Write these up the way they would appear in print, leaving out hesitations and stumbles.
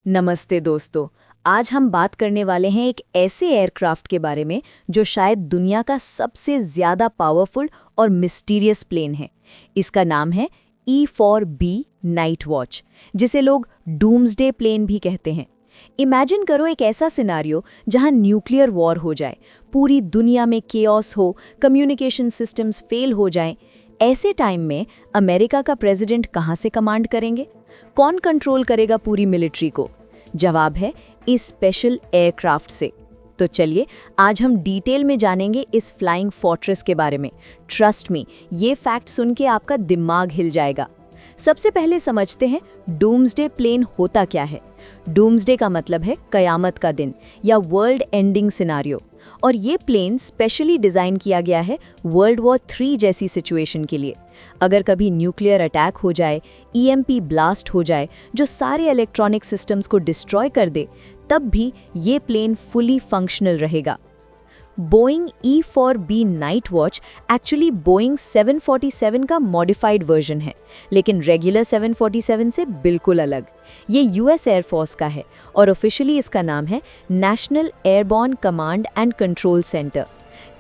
नमस्ते दोस्तों। आज हम बात करने वाले हैं एक ऐसे एयरक्राफ्ट के बारे में जो शायद दुनिया का सबसे ज़्यादा पावरफुल और मिस्टीरियस प्लेन है। इसका नाम है E-4B नाइट वॉच, जिसे लोग डूम्सडे प्लेन भी कहते हैं। इमेजिन करो एक ऐसा सिनारियो जहां न्यूक्लियर वॉर हो जाए, पूरी दुनिया में केओस हो, कम्युनिकेशन सिस्टम्स फेल हो जाएं। ऐसे टाइम में अमेरिका का प्रेसिडेंट कहां से कमांड करेंगे? कौन कंट्रोल करेगा पूरी मिलिट्री को? जवाब है इस स्पेशल एयरक्राफ्ट से। तो चलिए आज हम डिटेल में जानेंगे इस फ्लाइंग फोर्ट्रेस के बारे में। ट्रस्ट मी, ये फैक्ट सुन के आपका दिमाग हिल जाएगा। सबसे पहले समझते हैं डूम्सडे प्लेन होता क्या है। डूम्सडे का मतलब है कयामत का दिन या वर्ल्ड एंडिंग सिनारियो, और ये प्लेन स्पेशली डिज़ाइन किया गया है वर्ल्ड वॉर 3 जैसी सिचुएशन के लिए। अगर कभी न्यूक्लियर अटैक हो जाए, ईएमपी ब्लास्ट हो जाए जो सारे इलेक्ट्रॉनिक सिस्टम्स को डिस्ट्रॉय कर दे, तब भी ये प्लेन फुली फंक्शनल रहेगा। Boeing E-4B night watch actually Boeing 747 का मॉडिफाइड वर्जन है, लेकिन रेगुलर 747 से बिल्कुल अलग। ये यूएस एयरफोर्स का है और ऑफिशियली इसका नाम है national airborne command and control centre.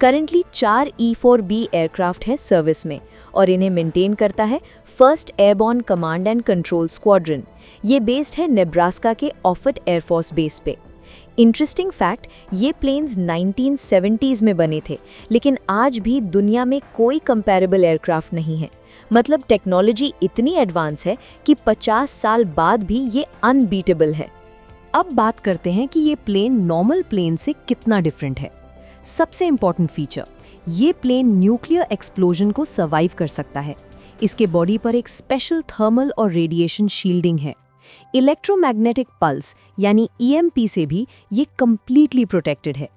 Currently 4 E-4B aircraft है सर्विस में और इन्हें मेंटेन करता है first airborne command and control squadron. ये बेस्ड है नेब्रास्का के ऑफट एयरफोर्स बेस पे। इंटरेस्टिंग फैक्ट, ये प्लेन्स 1970s में बने थे, लेकिन आज भी दुनिया में कोई कंपैरेबल एयरक्राफ्ट नहीं है। मतलब टेक्नोलॉजी इतनी एडवांस है कि 50 साल बाद भी ये अनबीटेबल है। अब बात करते हैं कि ये प्लेन नॉर्मल प्लेन से कितना डिफरेंट है। सबसे इंपॉर्टेंट फीचर, ये प्लेन न्यूक्लियर एक्सप्लोजन को सर्वाइव कर सकता है। इसके बॉडी पर एक स्पेशल थर्मल और रेडिएशन शील्डिंग है। इलेक्ट्रोमैग्नेटिक पल्स यानी ईएमपी से भी ये कंप्लीटली प्रोटेक्टेड है।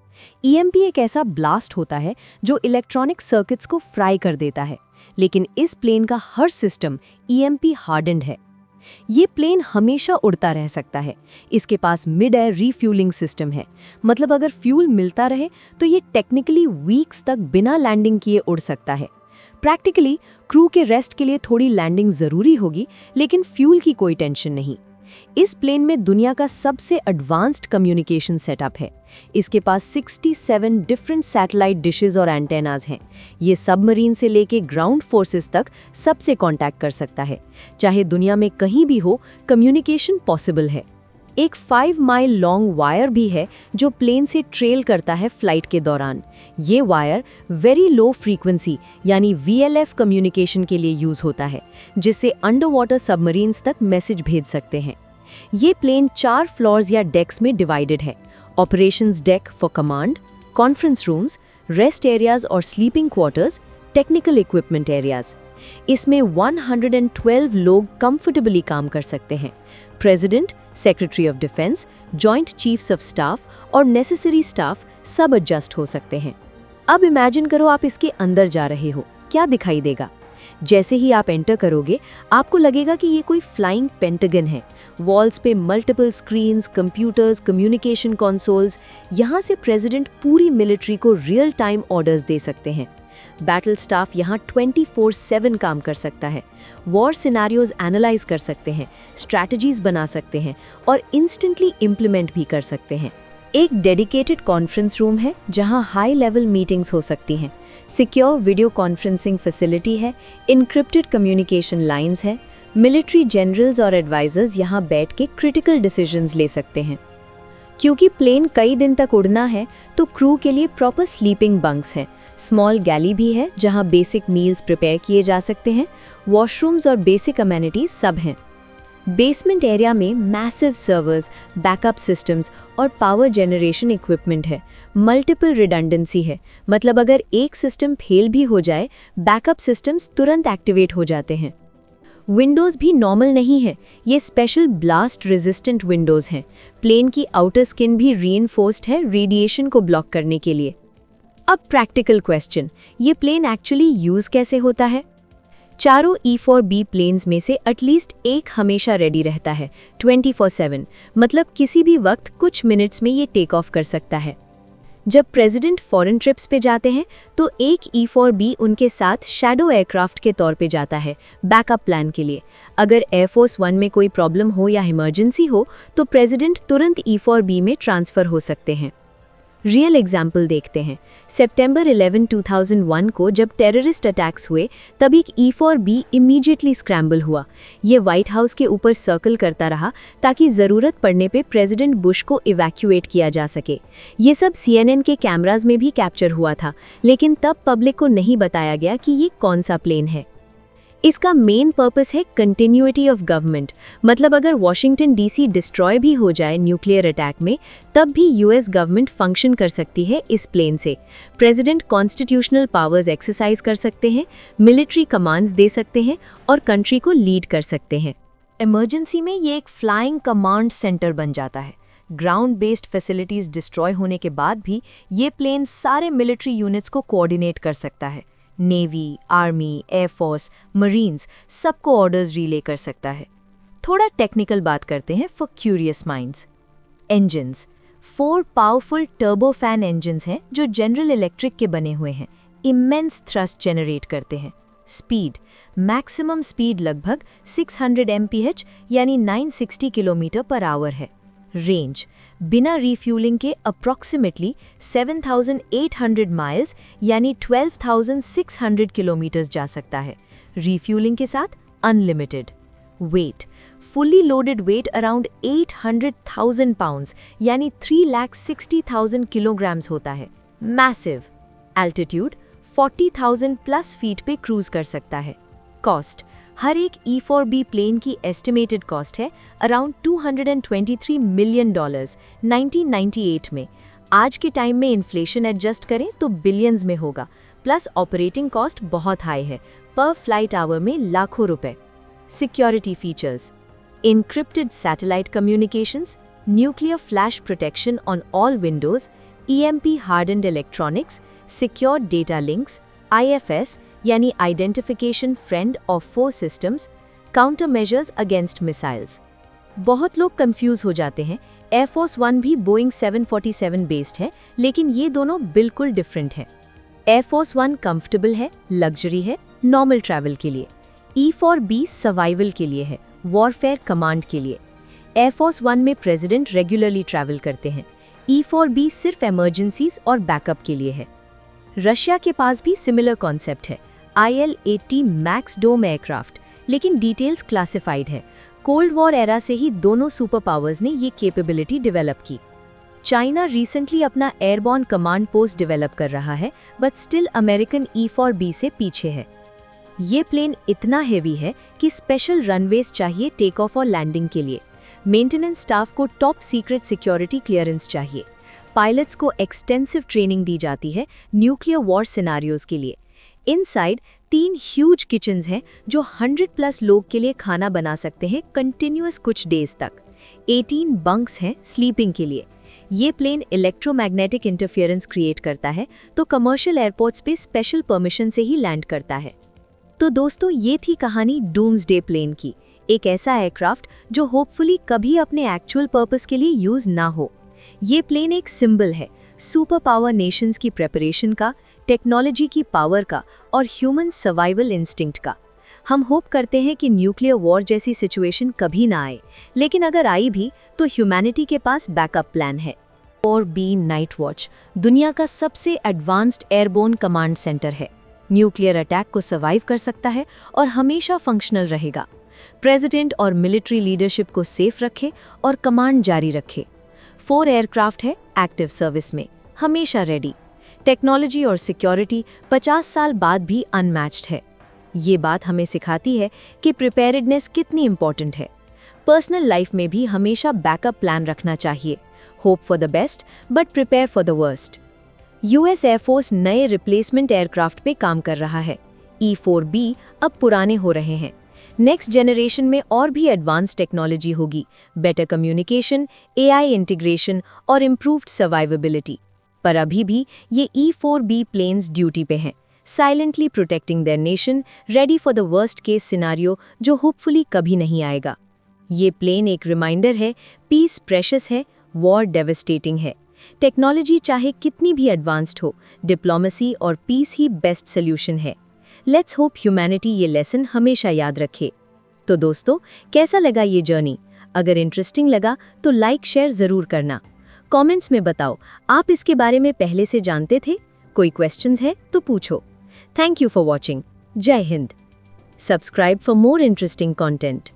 ईएमपी एक ऐसा ब्लास्ट होता है जो इलेक्ट्रॉनिक सर्किट्स को फ्राई कर देता है, लेकिन इस प्लेन का हर सिस्टम ईएमपी हार्डन्ड है। ये प्लेन हमेशा उड़ता रह सकता है। इसके पास मिड एयर रीफ्यूलिंग सिस्टम है, मतलब अगर फ्यूल मिलता रहे तो ये टेक्निकली वीक्स तक बिना लैंडिंग किए उड़ सकता है। प्रैक्टिकली क्रू के रेस्ट के लिए थोड़ी लैंडिंग जरूरी होगी, लेकिन फ्यूल की कोई टेंशन नहीं। इस प्लेन में दुनिया का सबसे एडवांस्ड कम्युनिकेशन सेटअप है। इसके पास 67 डिफरेंट सैटेलाइट डिशेस और एंटेनाज हैं। ये सबमरीन से लेके ग्राउंड फोर्सेस तक सबसे कांटेक्ट कर सकता है। चाहे दुनिया में कहीं भी हो, कम्युनिकेशन पॉसिबल है। एक 5 माइल लॉन्ग वायर भी है जो प्लेन से ट्रेल करता है फ्लाइट के दौरान। ये वायर वेरी लो फ्रीक्वेंसी यानी VLF कम्युनिकेशन के लिए यूज होता है, जिससे अंडर वाटर सबमरीन्स तक मैसेज भेज सकते हैं। ये प्लेन 4 फ्लोर्स या डेक्स में डिवाइडेड है। Operations deck for command, conference rooms, rest areas और sleeping quarters, technical equipment areas. इसमें 112 लोग कंफर्टेबली काम कर सकते हैं। President, secretary of defence, joint chiefs of staff और नेसेसरी स्टाफ सब एडजस्ट हो सकते हैं। अब इमेजिन करो आप इसके अंदर जा रहे हो, क्या दिखाई देगा? जैसे ही आप एंटर करोगे, आपको लगेगा कि ये कोई फ्लाइंग पेंटागन है। वॉल्स पे multiple screens, computers, communication consoles. यहाँ से प्रेसिडेंट पूरी मिलिट्री को रियल टाइम ऑर्डर्स दे सकते हैं। बैटल स्टाफ यहाँ 24/7 काम कर सकता है। वॉर सिनेरियोज एनालाइज कर सकते हैं, स्ट्रैटेजीज बना सकते हैं और इंस्टेंटली इम्प्लीमेंट भी कर सकते हैं। एक डेडिकेटेड कॉन्फ्रेंस रूम है जहां हाई लेवल मीटिंग्स हो सकती हैं। सिक्योर वीडियो कॉन्फ्रेंसिंग फैसिलिटी है, इनक्रिप्टेड कम्युनिकेशन लाइंस हैं। मिलिट्री जनरल्स और एडवाइजर्स यहां बैठ के क्रिटिकल डिसीजंस ले सकते हैं। क्योंकि प्लेन कई दिन तक उड़ना है, तो क्रू के लिए प्रॉपर स्लीपिंग बंक्स हैं। स्मॉल गैली भी है जहां बेसिक मील्स प्रिपेयर किए जा सकते हैं। वॉशरूम्स और बेसिक अमेनिटीज सब हैं। बेसमेंट एरिया में मैसिव सर्वर्स, बैकअप सिस्टम्स और पावर जनरेशन इक्विपमेंट है। मल्टीपल रिडंडेंसी है, मतलब अगर एक सिस्टम फेल भी हो जाए, बैकअप सिस्टम्स तुरंत एक्टिवेट हो जाते हैं। विंडोज़ भी नॉर्मल नहीं है, ये स्पेशल ब्लास्ट रेजिस्टेंट विंडोज़ हैं। प्लेन की आउटर स्किन भी रीइंफोर्स्ड है रेडिएशन को ब्लॉक करने के लिए। अब प्रैक्टिकल क्वेश्चन, ये प्लेन एक्चुअली यूज़ कैसे होता है? चारों E-4B प्लेन्स में से एटलीस्ट एक हमेशा रेडी रहता है 24/7, मतलब किसी भी वक्त कुछ मिनट्स में ये टेक ऑफ कर सकता है। जब प्रेसिडेंट फॉरेन ट्रिप्स पे जाते हैं तो एक E-4B उनके साथ शैडो एयरक्राफ्ट के तौर पे जाता है बैकअप प्लान के लिए। अगर एयरफोर्स 1 में कोई प्रॉब्लम हो या इमरजेंसी हो तो प्रेसिडेंट तुरंत E-4B में ट्रांसफ़र हो सकते हैं। रियल एग्जाम्पल देखते हैं। सितंबर 11, 2001 को जब टेररिस्ट अटैक्स हुए तब एक E-4B इमीडिएटली स्क्रैम्बल हुआ। ये व्हाइट हाउस के ऊपर सर्कल करता रहा ताकि ज़रूरत पड़ने पे प्रेसिडेंट बुश को इवैक्यूएट किया जा सके। ये सब CNN के कैमराज में भी कैप्चर हुआ था, लेकिन तब पब्लिक को नहीं बताया गया कि ये कौन सा प्लेन है। इसका मेन पर्पस है कंटिन्यूटी ऑफ गवर्नमेंट, मतलब अगर वॉशिंगटन DC डिस्ट्रॉय भी हो जाए न्यूक्लियर अटैक में, तब भी US गवर्नमेंट फंक्शन कर सकती है इस प्लेन से। प्रेसिडेंट कॉन्स्टिट्यूशनल पावर्स एक्सरसाइज कर सकते हैं, मिलिट्री कमांड्स दे सकते हैं और कंट्री को लीड कर सकते हैं। इमरजेंसी में ये एक फ्लाइंग कमांड सेंटर बन जाता है। ग्राउंड बेस्ड फैसिलिटीज डिस्ट्रॉय होने के बाद भी ये प्लेन सारे मिलिट्री यूनिट्स को कोऑर्डिनेट कर सकता है। नेवी, आर्मी, एयरफोर्स, मरीन्स सबको ऑर्डर्स रिले कर सकता है। थोड़ा टेक्निकल बात करते हैं for curious minds. Engines 4 powerful turbofan engines हैं जो जनरल इलेक्ट्रिक के बने हुए हैं। इमेंस थ्रस्ट जनरेट करते हैं। स्पीड, मैक्सिमम स्पीड लगभग 600 mph यानी 960 किलोमीटर पर आवर है। रेंज, बिना रिफ्यूलिंग के अप्रॉक्सीमेटली 7,800 माइल्स यानी 12,600 किलोमीटर्स जा सकता है। रिफ्यूलिंग के साथ unlimited. Weight, fully loaded weight around 800,000 pounds यानी 3,60,000 किलोग्राम्स होता है। मैसिव। एल्टीट्यूड 40,000 प्लस फीट पे क्रूज कर सकता है। कॉस्ट, हर एक E-4B प्लेन की एस्टिमेटेड कॉस्ट है अराउंड $223 मिलियन 1998 में। आज के टाइम में इन्फ्लेशन एडजस्ट करें तो बिलियंस में होगा। प्लस ऑपरेटिंग कॉस्ट बहुत हाई है, पर फ्लाइट आवर में लाखों रुपए। Security features, encrypted satellite communications, nuclear flash protection on all windows, EMP hardened electronics, secure data links, IFS यानी Identification Friend of Foe Systems, countermeasures against missiles। बहुत लोग confuse हो जाते हैं। एयरफोर्स 1 भी बोइंग 747 बेस्ड है, लेकिन ये दोनों बिल्कुल डिफरेंट हैं। एयरफोर्स 1 कंफर्टेबल है, लग्जरी है, नॉर्मल ट्रैवल के लिए। E-4B सर्वाइवल के लिए है, वॉरफेयर कमांड के लिए। एयरफोर्स 1 में प्रेसिडेंट रेगुलरली ट्रैवल करते हैं। E-4B सिर्फ इमरजेंसीज और बैकअप के लिए है। रशिया के पास भी सिमिलर कॉन्सेप्ट है, IL-80 मैक्स डोम एयरक्राफ्ट, लेकिन डिटेल्स क्लासिफाइड है। कोल्ड वॉर एरा से ही दोनों सुपर पावर्स ने ये कैपेबिलिटी डेवलप की। चाइना रिसेंटली अपना एयरबॉर्न कमांड पोस्ट डेवलप कर रहा है, बट स्टिल अमेरिकन E-4B से पीछे है। ये प्लेन इतना हेवी है कि स्पेशल रनवेज चाहिए टेक ऑफ और लैंडिंग के लिए। मेंटेनेंस स्टाफ को टॉप सीक्रेट सिक्योरिटी क्लियरेंस चाहिए। पायलट्स को एक्सटेंसिव ट्रेनिंग दी जाती है न्यूक्लियर वॉर सिनारियोज के लिए। इनसाइड 3 ह्यूज किचन्स हैं जो 100+ लोग के लिए खाना बना सकते हैं कंटिन्यूअस कुछ डेज तक। 18 बंक्स हैं स्लीपिंग के लिए। ये प्लेन इलेक्ट्रोमैग्नेटिक इंटरफेरेंस क्रिएट करता है, तो कमर्शियल एयरपोर्ट्स पे स्पेशल परमिशन से ही लैंड करता है। तो दोस्तों, ये थी कहानी डूम्सडे प्लेन की। एक ऐसा एयरक्राफ्ट जो होपफुली कभी अपने एक्चुअल पर्पस के लिए यूज ना हो। ये प्लेन एक सिंबल है सुपर पावर नेशंस की प्रेपरेशन का, टेक्नोलॉजी की पावर का और ह्यूमन सर्वाइवल इंस्टिंक्ट का। हम होप करते हैं कि न्यूक्लियर वॉर जैसी सिचुएशन कभी ना आए, लेकिन अगर आई भी तो ह्यूमैनिटी के पास बैकअप प्लान है। E-4B नाइट वॉच दुनिया का सबसे एडवांस्ड एयरबोर्न कमांड सेंटर है। न्यूक्लियर अटैक को सर्वाइव कर सकता है और हमेशा फंक्शनल रहेगा। प्रेसिडेंट और मिलिट्री लीडरशिप को सेफ रखे और कमांड जारी रखे। 4 एयरक्राफ्ट है एक्टिव सर्विस में, हमेशा रेडी। टेक्नोलॉजी और सिक्योरिटी 50 साल बाद भी अनमैच्ड है। ये बात हमें सिखाती है कि प्रिपेयर्डनेस कितनी इंपॉर्टेंट है। पर्सनल लाइफ में भी हमेशा बैकअप प्लान रखना चाहिए। Hope for the best but prepare for the worst. US air force नए रिप्लेसमेंट एयरक्राफ्ट पे काम कर रहा है। E-4B अब पुराने हो रहे हैं। नेक्स्ट जनरेशन में और भी एडवांस टेक्नोलॉजी होगी, बेटर कम्युनिकेशन, AI इंटीग्रेशन और इम्प्रूव्ड सर्वाइवेबिलिटी। पर अभी भी ये E-4B प्लेन्स ड्यूटी पे हैं, silently protecting there nation, ready for the worst case scenario जो होपफुली कभी नहीं आएगा। ये प्लेन एक रिमाइंडर है, पीस प्रेशियस है, वॉर डेवस्टेटिंग है, टेक्नोलॉजी चाहे कितनी भी एडवांस्ड हो, डिप्लोमेसी और पीस ही बेस्ट सोल्यूशन है। लेट्स होप ह्यूमैनिटी ये लेसन हमेशा याद रखे। तो दोस्तों, कैसा लगा ये जर्नी? अगर इंटरेस्टिंग लगा तो लाइक शेयर ज़रूर करना। कमेंट्स में बताओ, आप इसके बारे में पहले से जानते थे? कोई क्वेश्चंस है तो पूछो। Thank you for watching. Jai Hind. Subscribe for more interesting content.